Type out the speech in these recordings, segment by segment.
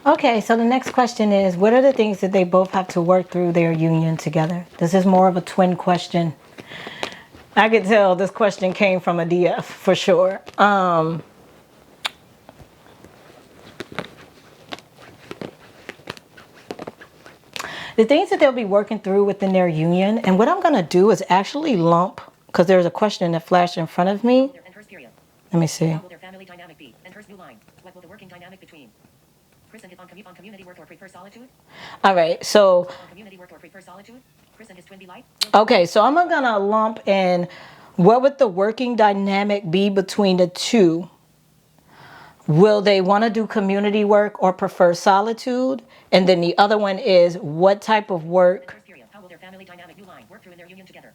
Okay, so the next question is, what are the things that they both have to work through their union together? This is more of a twin question. I could tell this question came from a DF for sure. The things that they'll be working through within their union, and what I'm going to do is actually lump, because there's a question that flashed in front of me. Let me see. How will their family dynamic be? And first new line. What will the working dynamic between Chris and his on community work or prefer solitude? All right, so On community work or prefer solitude? Chris and his twin be like? okay, so I'm going to lump in what would the working dynamic be between the two? Will they want to do community work or prefer solitude? And then the other one is, what type of work First period. How will their family dynamic new line work through in their union together?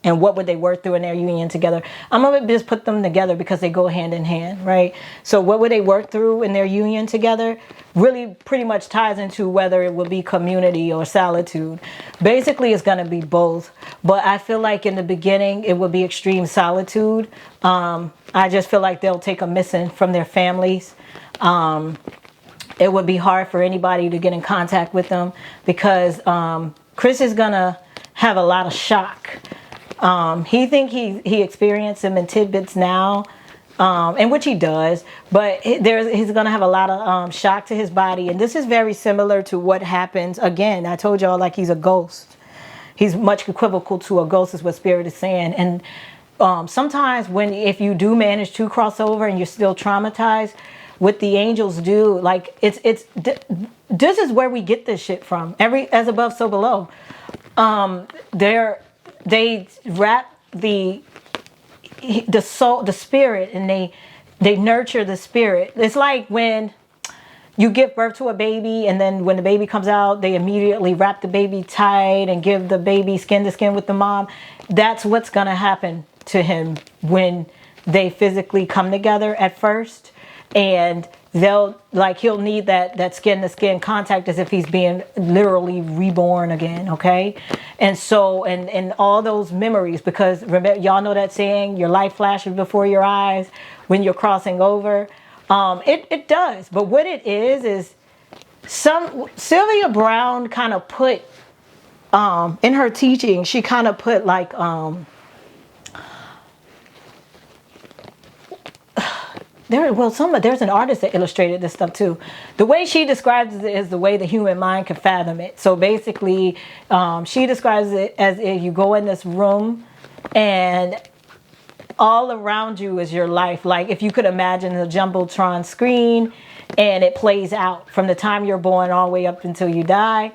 and what would they work through in their union together? I'm going to just put them together because they go hand in hand, right? So what would they work through in their union together really pretty much ties into whether it will be community or solitude. Basically, it's going to be both. But I feel like in the beginning, it will be extreme solitude. I just feel like they'll take a missing from their families. It would be hard for anybody to get in contact with them because Chris is going to have a lot of shock. He think he experienced them in tidbits now, and which he does, but he's going to have a lot of shock to his body. And this is very similar to what happens. Again, I told y'all, like, he's a ghost. He's much equivocal to a ghost is what Spirit is saying. And sometimes if you do manage to cross over and you're still traumatized, what the angels do, like, this is where we get this shit from. As above, so below. They wrap the soul, the spirit, and they nurture the spirit. It's like when you give birth to a baby, and then when the baby comes out, they immediately wrap the baby tight and give the baby skin to skin with the mom. That's what's going to happen to him when they physically come together at first. And he'll need that skin to skin contact as if he's being literally reborn again. Okay. And so, and all those memories, because remember, y'all know that saying, your life flashes before your eyes when you're crossing over. It does. But what it is Sylvia Brown kind of put, in her teaching, she kind of put like, there's an artist that illustrated this stuff too. The way she describes it is the way the human mind can fathom it. So basically, she describes it as if you go in this room and all around you is your life. Like if you could imagine the Jumbotron screen, and it plays out from the time you're born all the way up until you die.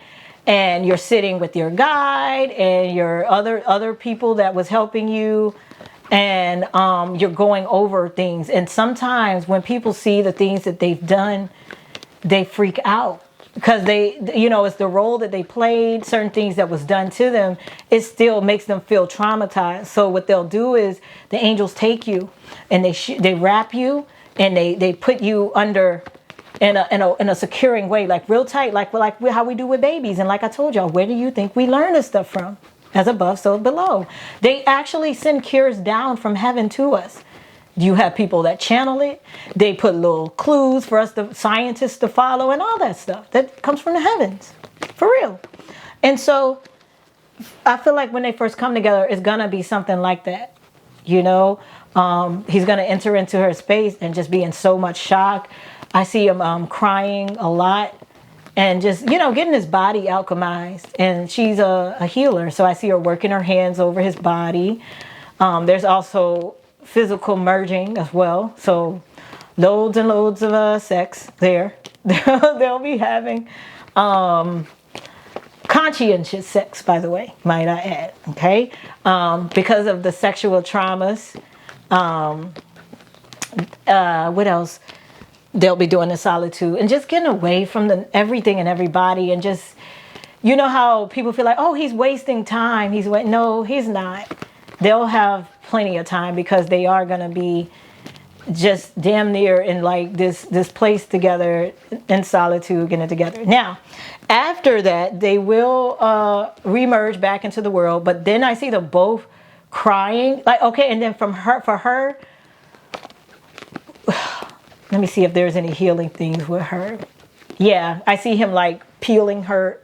And you're sitting with your guide and your other people that was helping you. And you're going over things. And sometimes when people see the things that they've done, they freak out. Because it's the role that they played, certain things that was done to them, it still makes them feel traumatized. So what they'll do is the angels take you and they wrap you and they put you under in a securing way, like real tight, like how we do with babies. And like I told y'all, where do you think we learn this stuff from? As above, so below. They actually send cures down from heaven to us. You have people that channel it. They put little clues for us, the scientists, to follow, and all that stuff. That comes from the heavens. For real. And so I feel like when they first come together, it's going to be something like that. He's going to enter into her space and just be in so much shock. I see him crying a lot. And just, getting his body alchemized. And she's a healer. So I see her working her hands over his body. There's also physical merging as well. So loads and loads of sex there. They'll be having conscientious sex, by the way, might I add. Okay. Because of the sexual traumas. What else? They'll be doing the solitude and just getting away from everything and everybody, and just, how people feel like, oh, he's wasting time. No, he's not. They'll have plenty of time because they are going to be just damn near in like this place together in solitude, getting it together. Now, after that, they will remerge back into the world. But then I see them both crying. Like, okay, and then for her, let me see if there's any healing things with her. Yeah, I see him like peeling her,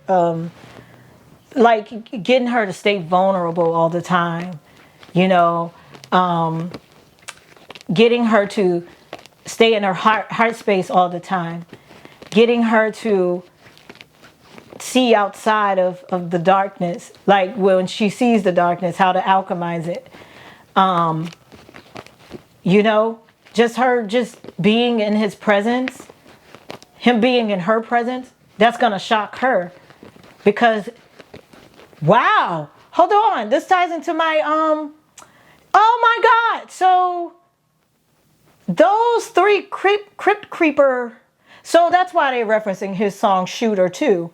like getting her to stay vulnerable all the time, you know, getting her to stay in her heart space all the time, getting her to see outside of the darkness, like when she sees the darkness, how to alchemize it. You know, just her just being in his presence, him being in her presence, that's gonna shock her because, wow, hold on, this ties into my oh my God, so those three crypt creeper, so that's why they're referencing his song Shooter too.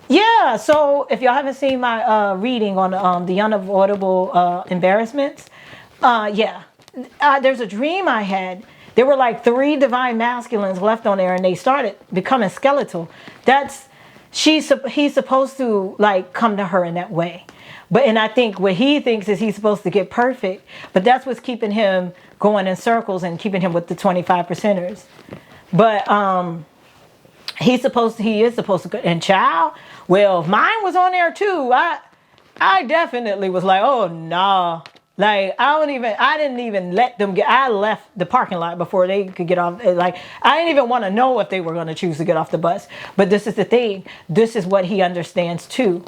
Yeah, so if y'all haven't seen my reading on the unavoidable embarrassments, yeah, there's a dream I had. There were like 3 divine masculines left on there, and they started becoming skeletal. He's supposed to like come to her in that way, and I think what he thinks is he's supposed to get perfect, but that's what's keeping him going in circles and keeping him with the 25%ers. But he is supposed to go. And child, well, if mine was on there too, I definitely was like, oh no. Like I didn't even let them I left the parking lot before they could get off. Like I didn't even want to know if they were going to choose to get off the bus. But this is the thing. This is what he understands too.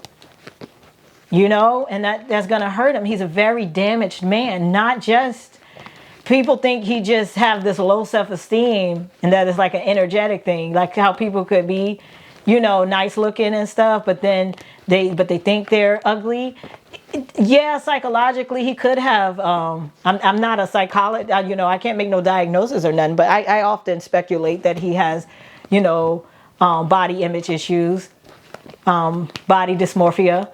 You know, and that's going to hurt him. He's a very damaged man, not just, people think he just have this low self-esteem and that it's like an energetic thing, like how people could be, you know, nice looking and stuff, but then they think they're ugly. Yeah, psychologically he could have. I'm not a psychologist, you know, I can't make no diagnosis or nothing, but I often speculate that he has, you know, body image issues, body dysmorphia.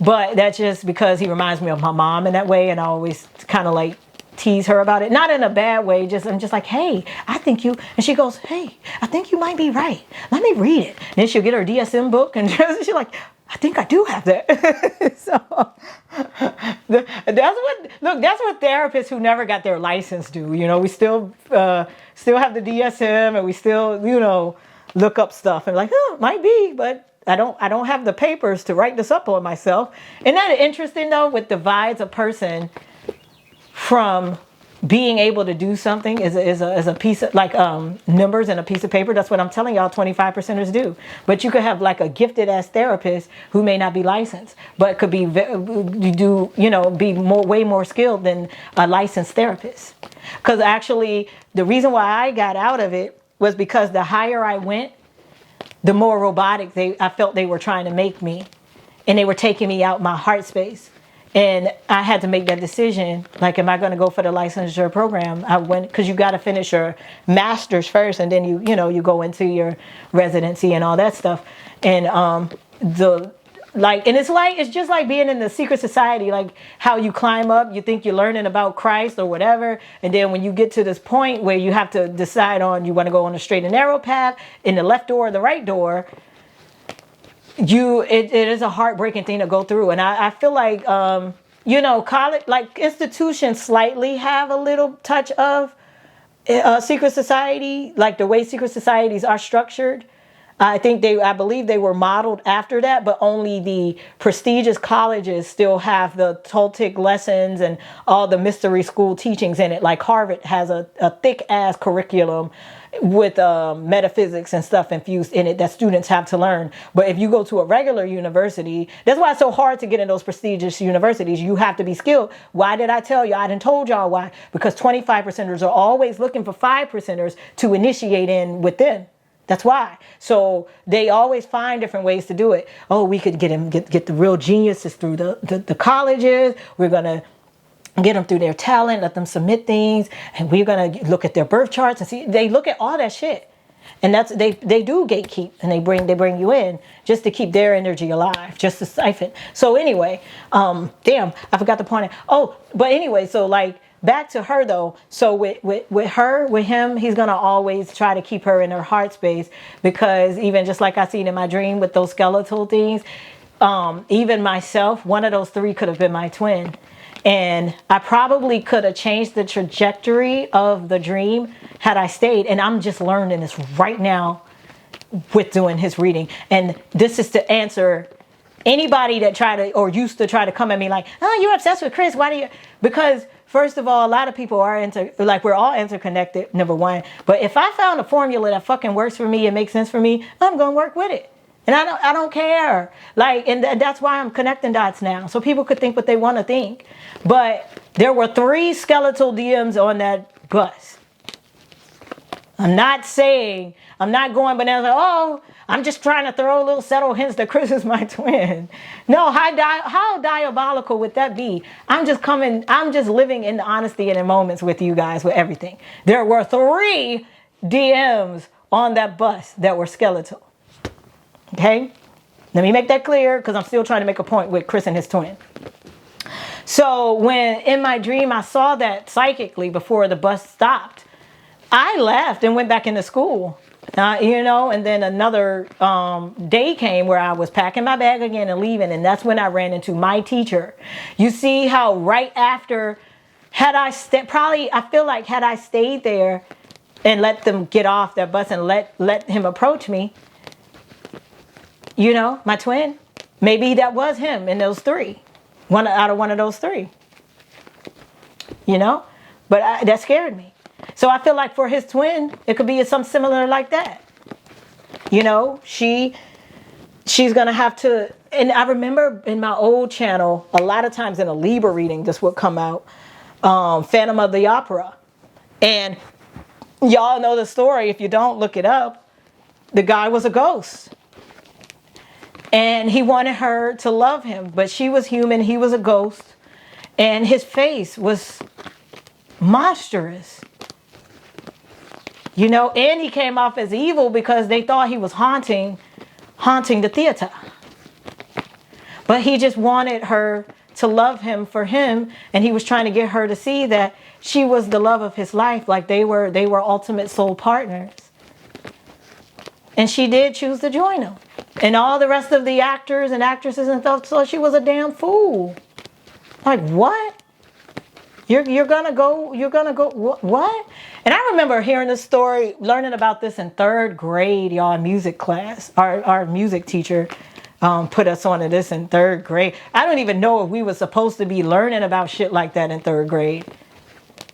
But that's just because he reminds me of my mom in that way, and I always kind of like tease her about it, not in a bad way. I'm just like, hey, I think you, and she goes, hey, I think you might be right. Let me read it. And then she'll get her DSM book, and she's like, I think I do have that. So that's what therapists who never got their license do. You know, we still have the DSM, and we still, you know, look up stuff and like, oh, might be, but I don't have the papers to write this up on myself. Isn't that interesting though? What divides a person from being able to do something is a piece of like numbers and a piece of paper. That's what I'm telling y'all 25%ers do. But you could have like a gifted ass therapist who may not be licensed, but could be way more skilled than a licensed therapist. Because actually the reason why I got out of it was because the higher I went, the more robotic I felt they were trying to make me, and they were taking me out my heart space. And I had to make that decision. Like, am I going to go for the licensure program? I went, because you got to finish your master's first, and then you go into your residency and all that stuff. And it's just like being in the secret society, like how you climb up, you think you're learning about Christ or whatever, and then when you get to this point where you have to decide on you want to go on a straight and narrow path, in the left door or the right door, it is a heartbreaking thing to go through. And I feel like college, like institutions slightly have a little touch of secret society, like the way secret societies are structured. I believe they were modeled after that, but only the prestigious colleges still have the Toltec lessons and all the mystery school teachings in it. Like Harvard has a thick ass curriculum with metaphysics and stuff infused in it that students have to learn. But if you go to a regular university, that's why it's so hard to get in those prestigious universities. You have to be skilled. Why did I tell you? I didn't told y'all why. Because 25%ers are always looking for 5%ers to initiate in within. That's why. So they always find different ways to do it. Oh, we could get the real geniuses through the colleges. We're going to get them through their talent, let them submit things, and we're going to look at their birth charts and see. They look at all that shit. And they do gatekeep, and they bring you in just to keep their energy alive, just to siphon. So anyway, damn, I forgot the point. Oh, but anyway, so like, back to her though. So with him, he's gonna always try to keep her in her heart space, because even just like I seen in my dream with those skeletal things, even myself, one of those 3 could have been my twin. And I probably could have changed the trajectory of the dream had I stayed. And I'm just learning this right now with doing his reading. And this is to answer anybody that try to or used to try to come at me like, oh, you're obsessed with Chris. Why do you? Because first of all, a lot of people are we're all interconnected, number one. But if I found a formula that fucking works for me and makes sense for me, I'm gonna work with it. And I don't care. Like, and that's why I'm connecting dots now. So people could think what they want to think. But there were 3 skeletal DMs on that bus. I'm not going bananas like, oh, I'm just trying to throw little subtle hints that Chris is my twin. No, how diabolical would that be? I'm just living in the honesty and in moments with you guys, with everything. There were 3 DMs on that bus that were skeletal. Okay? Let me make that clear because I'm still trying to make a point with Chris and his twin. So when in my dream I saw that psychically before the bus stopped, I left and went back into school. And then another day came where I was packing my bag again and leaving. And that's when I ran into my teacher. You see how right after, I feel like had I stayed there and let them get off that bus and let him approach me, my twin, maybe that was him in those 3. One out of one of those 3. But that scared me. So I feel like for his twin, it could be something similar like that. She's going to have to, and I remember in my old channel, a lot of times in a Libra reading, this would come out, Phantom of the Opera. And y'all know the story. If you don't, look it up. The guy was a ghost. And he wanted her to love him, but she was human. He was a ghost. And his face was monstrous. And he came off as evil because they thought he was haunting the theater. But he just wanted her to love him for him. And he was trying to get her to see that she was the love of his life. Like they were ultimate soul partners. And she did choose to join him. And all the rest of the actors and actresses and stuff thought she was a damn fool. Like, what? You're gonna go, what? And I remember hearing this story, learning about this in 3rd grade, y'all, in music class. Our music teacher put us on to this in 3rd grade. I don't even know if we were supposed to be learning about shit like that in 3rd grade.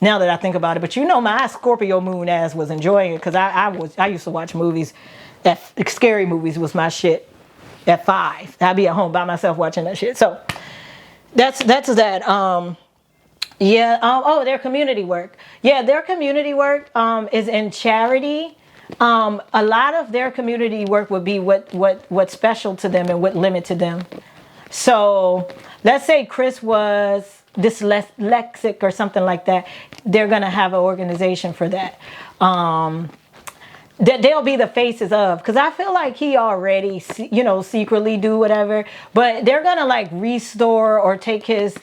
Now that I think about it. But my Scorpio moon ass was enjoying it because I used to watch movies. Scary movies was my shit at 5. I'd be at home by myself watching that shit. So that's that. Their community work. Yeah, their community work is in charity. A lot of their community work would be what's special to them and what limited them. So let's say Chris was dyslexic or something like that. They're going to have an organization for that. That they'll be the faces of, because I feel like he already, secretly do whatever, but they're going to like restore or take his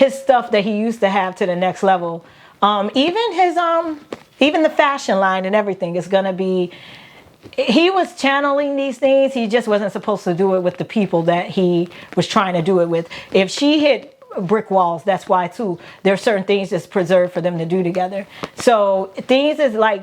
stuff that he used to have to the next level. Even the fashion line and everything is going to be, he was channeling these things. He just wasn't supposed to do it with the people that he was trying to do it with. If she hit brick walls, that's why too. There are certain things that's preserved for them to do together. So things is like,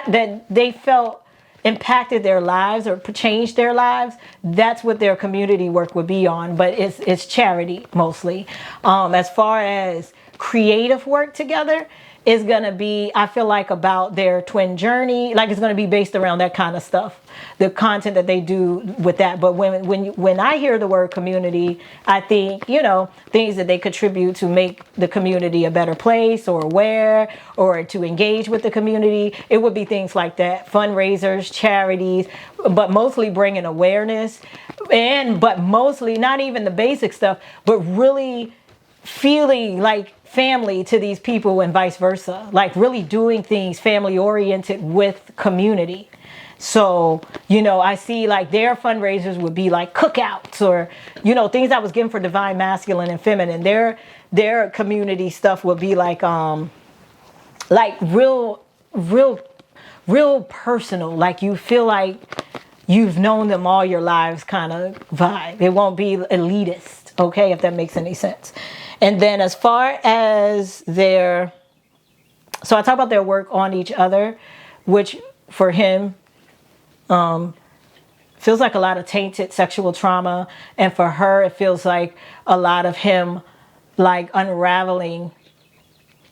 that they felt impacted their lives or changed their lives, that's what their community work would be on. But it's charity mostly. As far as creative work together, is going to be, I feel like, about their twin journey. Like it's going to be based around that kind of stuff, the content that they do with that. But when I hear the word community, I think, things that they contribute to make the community a better place or aware or to engage with the community. It would be things like that, fundraisers, charities, but mostly bringing awareness but mostly not even the basic stuff, but really feeling like family to these people and vice versa, like really doing things family oriented with community. So, I see like their fundraisers would be like cookouts or, things I was given for divine masculine and feminine. Their community stuff would be like real personal. Like you feel like you've known them all your lives kind of vibe. It won't be elitist. Okay. If that makes any sense. And then as far as so I talk about their work on each other, which for him, Feels like a lot of tainted sexual trauma. And for her, it feels like a lot of him like unraveling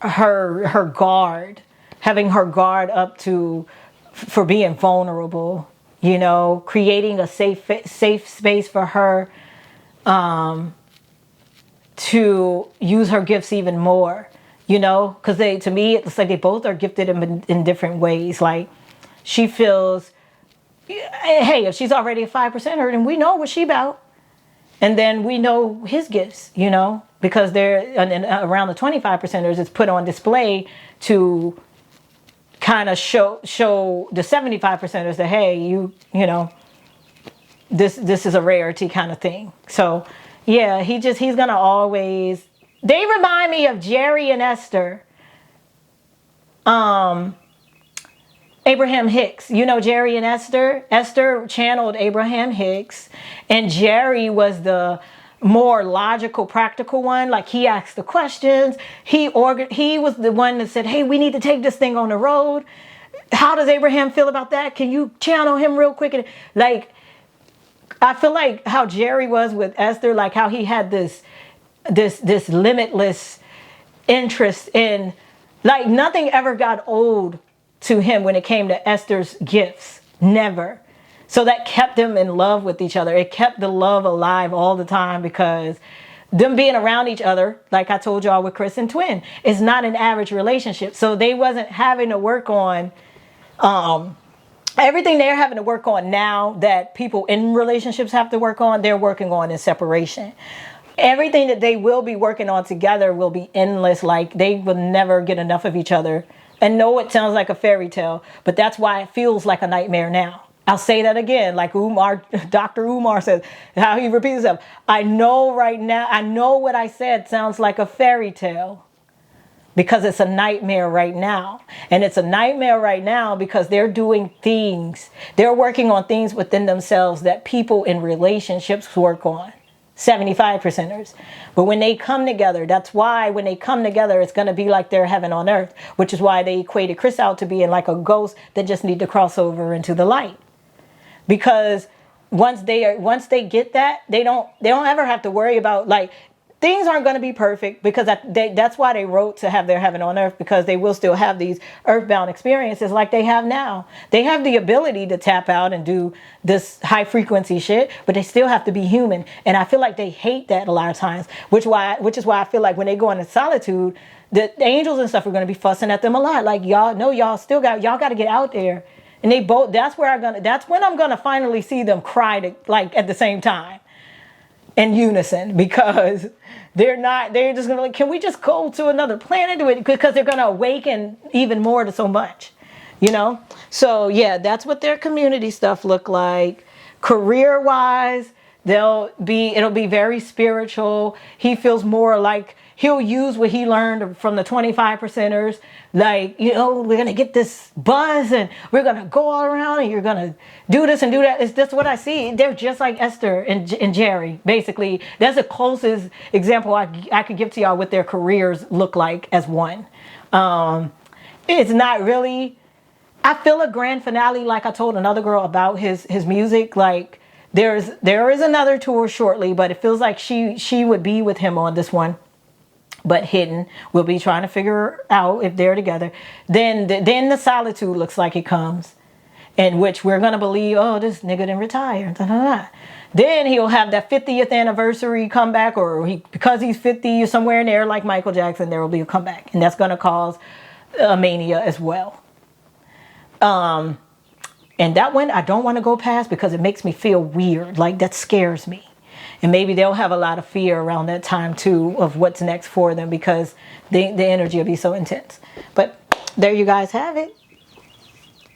her guard, having her guard up to for being vulnerable, you know, creating a safe space for her to use her gifts even more, you know, because to me, it's like they both are gifted in different ways. Like she feels, hey, if she's already a 5%er, then we know what she about. And then we know his gifts, you know, because they're around the 25%ers, it's put on display to kind of show the 75%ers that, hey, you know, this is a rarity kind of thing. So yeah, he's gonna always, they remind me of Jerry and Esther. Abraham Hicks, you know, Jerry and Esther. Esther channeled Abraham Hicks, and Jerry was the more logical, practical one. Like he asked the questions. He was the one that said, hey, we need to take this thing on the road. How does Abraham feel about that? Can you channel him real quick? And like, I feel like how Jerry was with Esther, like how he had this limitless interest in, like nothing ever got old to him when it came to Esther's gifts. Never. So that kept them in love with each other. It kept the love alive all the time, because them being around each other, like I told y'all with Chris and Twin, is not an average relationship. So they wasn't having to work on everything they're having to work on now that people in relationships have to work on, they're working on in separation. Everything that they will be working on together will be endless. Like they will never get enough of each other. And no, it sounds like a fairy tale, but that's why it feels like a nightmare now. I'll say that again, like Dr. Umar says, how he repeats himself. I know right now, I know what I said sounds like a fairy tale because it's a nightmare right now. And it's a nightmare right now because they're doing things, they're working on things within themselves that people in relationships work on. 75%ers. But when they come together, that's why when they come together, it's going to be like they're heaven on earth, which is why they equated Chris out to being like a ghost that just need to cross over into the light. Because once they get that, they don't ever have to worry about, like, things aren't going to be perfect, because that's why they wrote to have their heaven on earth, because they will still have these earthbound experiences like they have now. They have the ability to tap out and do this high frequency shit, but they still have to be human. And I feel like they hate that a lot of times, which is why I feel like when they go into solitude, the angels and stuff are going to be fussing at them a lot. Like, y'all got to get out there. And they both, that's when I'm going to finally see them cry like at the same time in unison, because they're just going to like, can we just go to another planet? Because they're going to awaken even more to so much, you know? So yeah, that's what their community stuff look like. Career wise, it'll be very spiritual. He feels more like he'll use what he learned from the 25%ers. Like, you know, we're going to get this buzz and we're going to go all around and you're going to do this and do that. It's just what I see. They're just like Esther and Jerry, basically. That's the closest example I could give to y'all what their careers look like as one. It's not really, I feel a grand finale, like I told another girl about his music. Like there is another tour shortly, but it feels like she would be with him on this one, but hidden. We'll be trying to figure out if they're together. Then the Solitude looks like it comes, in which we're going to believe, oh, this nigga didn't retire. Da, da, da. Then he'll have that 50th anniversary comeback, or because he's 50 or somewhere in there, like Michael Jackson, there will be a comeback. And that's going to cause a mania as well. And that one I don't want to go past because it makes me feel weird. Like, that scares me. And maybe they'll have a lot of fear around that time too of what's next for them, because the energy will be so intense. But there you guys have it.